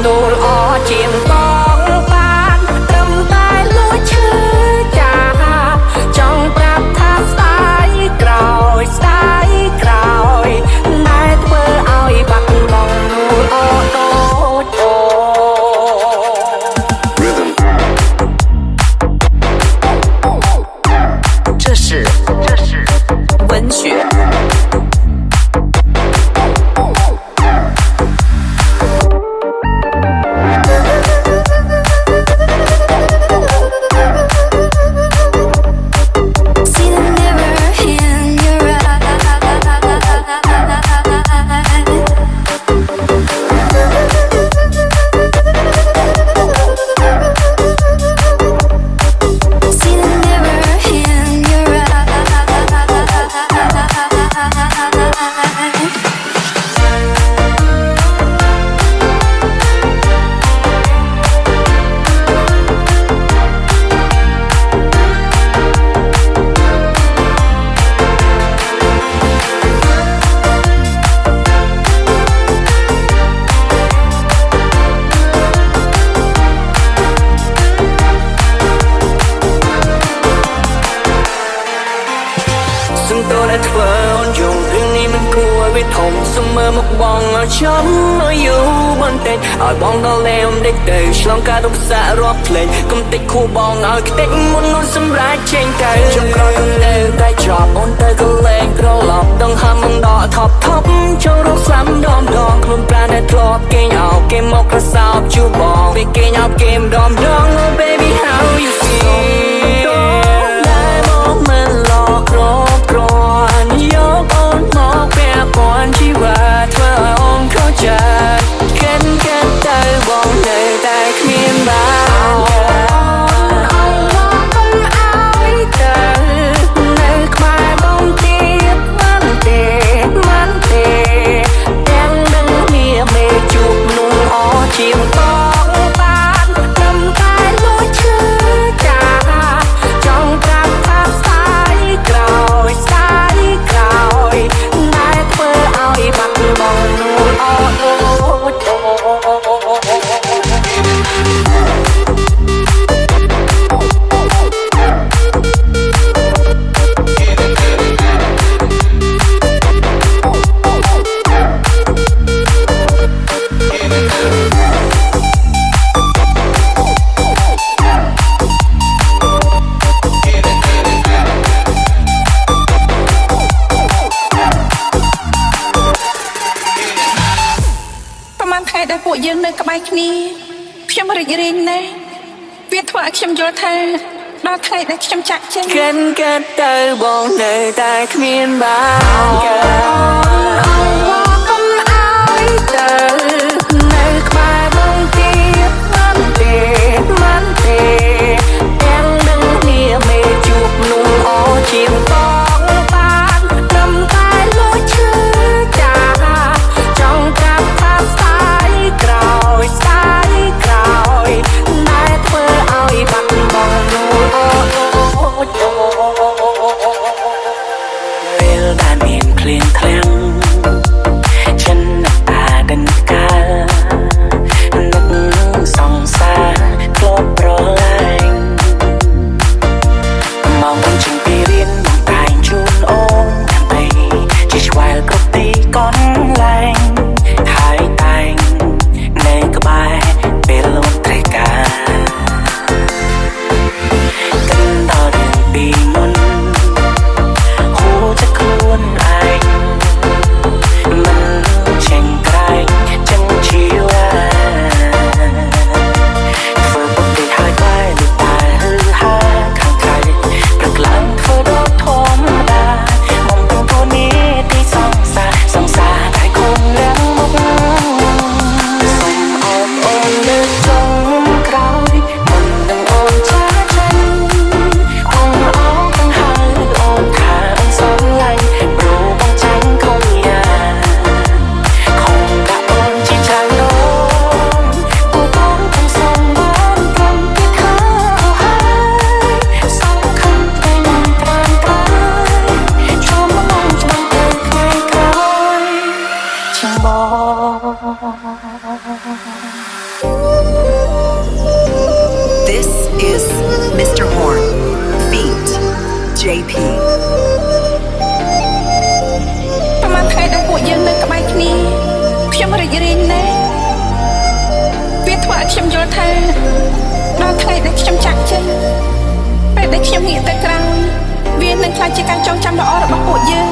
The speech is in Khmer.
នូលអជាងបងបានត្រឹមតែលួចឈឺចាចង់ប្រាប់ថាស្ដាយក្រោយស្ដាយក្រោយណែធ្វើឲ្យបាត់បង់នូលអដូចអូ这是文学。សំទោដែលធ្វើអូនយំរឿងនេះមិនគួរវាធំសុំមើលមកបងឲ្យចាំឲ្យយូរបន្តិចឲ្យបងដល់លេវដេកទៅឆ្លងការទុកសារាប់ភ្លេងកុំតិចខួរបងឲ្យខ្ទេចមុននោះសម្រាប់ចេញទៅចុងក្រោយអូននៅតែជាប់អូនទៅក៏លេងក្រឡប់ដងហាំមិនដកថប់ចូលរកស្លាប់ដងខ្លួនប្រាណដែលធ្លាប់គេងឲ្យគេមកក្រសោបជួបបងពេលគេញ៉ាំគេម្ដងOh baby how you feel ដែលមកមិនឡក្រក្រយកអូនមកពាក់ព័ន្ធជីវិតធ្វើឲ្យអូនខុសចិត្តកិនទៅបងនៅតែគ្មានបានអូនមកកុំឲ្យទៅនៅក្បែរបងទៀតមិនទេទាំងនឹងមានមេជួបនោះអជាងបងបានត្រឹមតែលួចឈឺចាចង់ប្រាប់ថាស្ដាយក្រោយតែធ្វើឲ្យបាត់បង់នូលអថ្ងៃដែលពួកយើងនៅក្បែរគ្នាខ្ញុំរីករាយណាស់វាធ្វើឲ្យខ្ញុំយល់ថាដល់ថ្ងៃដែលខ្ញុំចាក់ចេញកិនទៅបងនៅតែគ្មានបានអូនកុំឲ្យទៅនៅក្បែរបងទៀតមិនទេទាំងនឹងមានមេជួបនោះអជាងបងបានត្រឹមតែលួចឈឺចាចង់ប្រាប់ថាស្ដាយក្រោយណែធ្វើឲ្យបាត់បង់នូលពេលដែលមានឃ្លៀងឃ្លាំង ល់ថាដល់ថ្ងៃដែលខ្ញុំចាក់ចេញពេលដែលខ្ញុំងាកទៅក្រោយវានឹងក្លាយជាការចងចាំល្អរបស់ពួកយើង